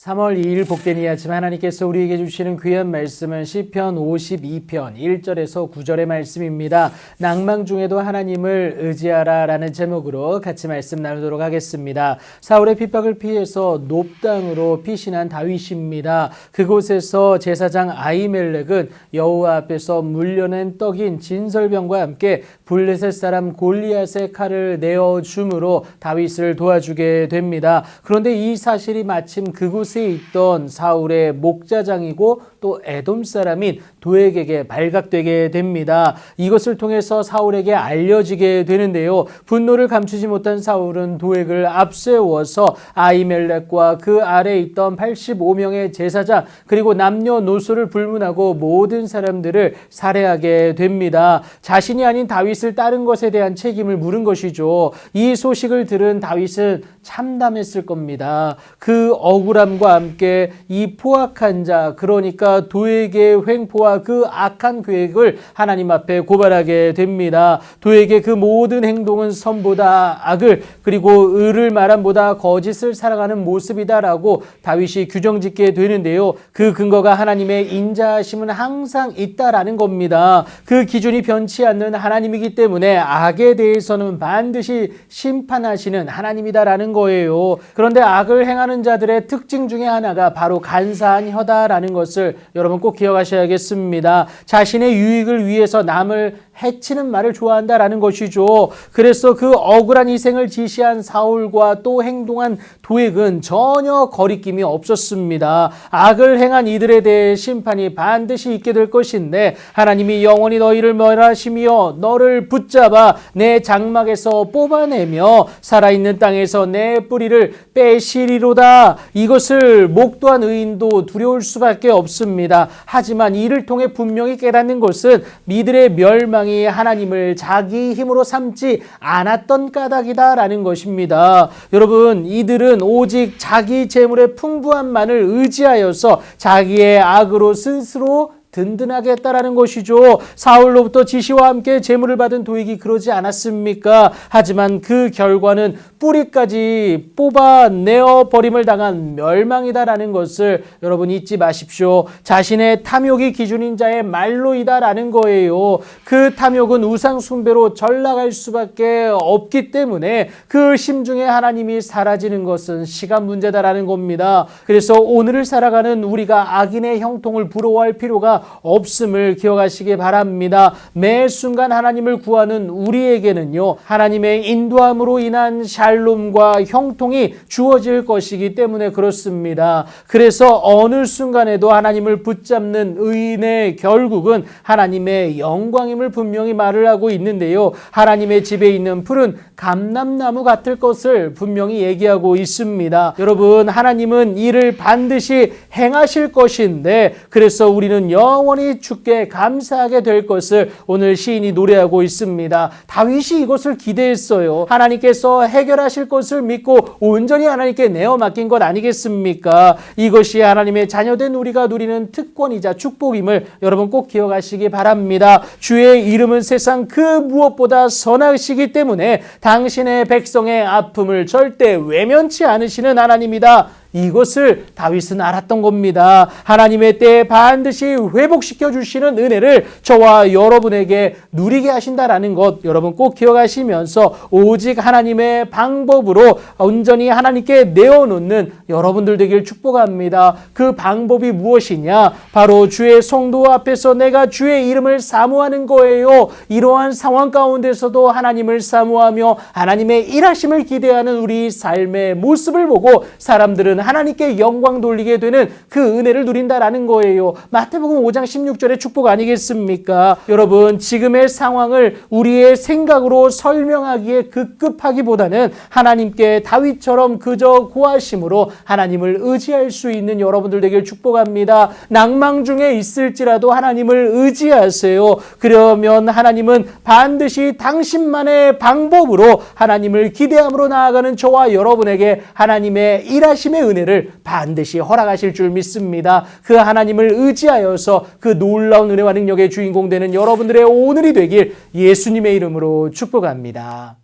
3월 2일 복된 이 아침 하나님께서 우리에게 주시는 귀한 말씀은 시편 52편 1절에서 9절의 말씀입니다. 낭망 중에도 하나님을 의지하라 라는 제목으로 같이 말씀 나누도록 하겠습니다. 사울의 핍박을 피해서 높당으로 피신한 다윗입니다. 그곳에서 제사장 아히멜렉은 여호와 앞에서 물려낸 떡인 진설병과 함께 블레셋 사람 골리앗의 칼을 내어줌으로 다윗을 도와주게 됩니다. 그런데 이 사실이 마침 그곳에 있던 사울의 목자장이고 또 에돔 사람인 도액에게 발각되게 됩니다. 이것을 통해서 사울에게 알려지게 되는데요. 분노를 감추지 못한 사울은 도액을 앞세워서 아히멜렉과 그 아래에 있던 85명의 제사장 그리고 남녀노소를 불문하고 모든 사람들을 살해하게 됩니다. 자신이 아닌 다윗을 따른 것에 대한 책임을 물은 것이죠. 이 소식을 들은 다윗은 참담했을 겁니다. 그 억울함과 함께 이 포악한 자, 그러니까 도액의 횡포와 그 악한 계획을 하나님 앞에 고발하게 됩니다. 도액의 그 모든 행동은 선보다 악을 그리고 의를 말함보다 거짓을 사랑하는 모습이다라고 다윗이 규정짓게 되는데요. 그 근거가 하나님의 인자하심은 항상 있다라는 겁니다. 그 기준이 변치 않는 하나님이기 때문에 악에 대해서는 반드시 심판하시는 하나님이다라는 거예요. 그런데 악을 행하는 자들의 특징 중에 하나가 바로 간사한 혀다라는 것을 여러분 꼭 기억하셔야겠습니다. 자신의 유익을 위해서 남을 해치는 말을 좋아한다라는 것이죠. 그래서 그 억울한 희생을 지시한 사울과 또 행동한 도액은 전혀 거리낌이 없었습니다. 악을 행한 이들에 대해 심판이 반드시 있게 될 것인데 하나님이 영원히 너희를 멸하시며 너를 붙잡아 내 장막에서 뽑아내며 살아있는 땅에서 내 뿌리를 빼시리로다. 이것을 목도한 의인도 두려울 수밖에 없습니다. 하지만 이를 통해 분명히 깨닫는 것은 이들의 멸망이 하나님을 자기 힘으로 삼지 않았던 까닭이다라는 것입니다. 여러분, 이들은 오직 자기 재물의 풍부함만을 의지하여서 자기의 악으로 스스로 든든하게 했다라는 것이죠. 사울로부터 지시와 함께 재물을 받은 도액이 그러지 않았습니까? 하지만 그 결과는 뿌리까지 뽑아내어 버림을 당한 멸망이다라는 것을 여러분 잊지 마십시오. 자신의 탐욕이 기준인 자의 말로이다라는 거예요. 그 탐욕은 우상 숭배로 전락할 수밖에 없기 때문에 그 심중에 하나님이 사라지는 것은 시간 문제다라는 겁니다. 그래서 오늘을 살아가는 우리가 악인의 형통을 부러워할 필요가 없음을 기억하시기 바랍니다. 매 순간 하나님을 구하는 우리에게는요, 하나님의 인도함으로 인한 샬롬과 형통이 주어질 것이기 때문에 그렇습니다. 그래서 어느 순간에도 하나님을 붙잡는 의인의 결국은 하나님의 영광임을 분명히 말을 하고 있는데요. 하나님의 집에 있는 풀은 감람나무 같을 것을 분명히 얘기하고 있습니다. 여러분, 하나님은 이를 반드시 행하실 것인데 그래서 우리는 영원히 주께 감사하게 될 것을 오늘 시인이 노래하고 있습니다. 다윗이 이것을 기대했어요. 하나님께서 해결하실 것을 믿고 온전히 하나님께 내어 맡긴 것 아니겠습니까? 이것이 하나님의 자녀된 우리가 누리는 특권이자 축복임을 여러분 꼭 기억하시기 바랍니다. 주의 이름은 세상 그 무엇보다 선하시기 때문에 당신의 백성의 아픔을 절대 외면치 않으시는 하나님이다. 이것을 다윗은 알았던 겁니다. 하나님의 때에 반드시 회복시켜 주시는 은혜를 저와 여러분에게 누리게 하신다라는 것 여러분 꼭 기억하시면서 오직 하나님의 방법으로 온전히 하나님께 내어놓는 여러분들 되길 축복합니다. 그 방법이 무엇이냐? 바로 주의 성도 앞에서 내가 주의 이름을 사모하는 거예요. 이러한 상황 가운데서도 하나님을 사모하며 하나님의 일하심을 기대하는 우리 삶의 모습을 보고 사람들은 하나님께 영광 돌리게 되는 그 은혜를 누린다라는 거예요. 마태복음 5장 16절의 축복 아니겠습니까? 여러분, 지금의 상황을 우리의 생각으로 설명하기에 급급하기보다는 하나님께 다윗처럼 그저 고하심으로 하나님을 의지할 수 있는 여러분들 되길 축복합니다. 낭망 중에 있을지라도 하나님을 의지하세요. 그러면 하나님은 반드시 당신만의 방법으로 하나님을 기대함으로 나아가는 저와 여러분에게 하나님의 일하심의 은혜를 반드시 허락하실 줄 믿습니다. 그 하나님을 의지하여서 그 놀라운 은혜와 능력의 주인공 되는 여러분들의 오늘이 되길 예수님의 이름으로 축복합니다.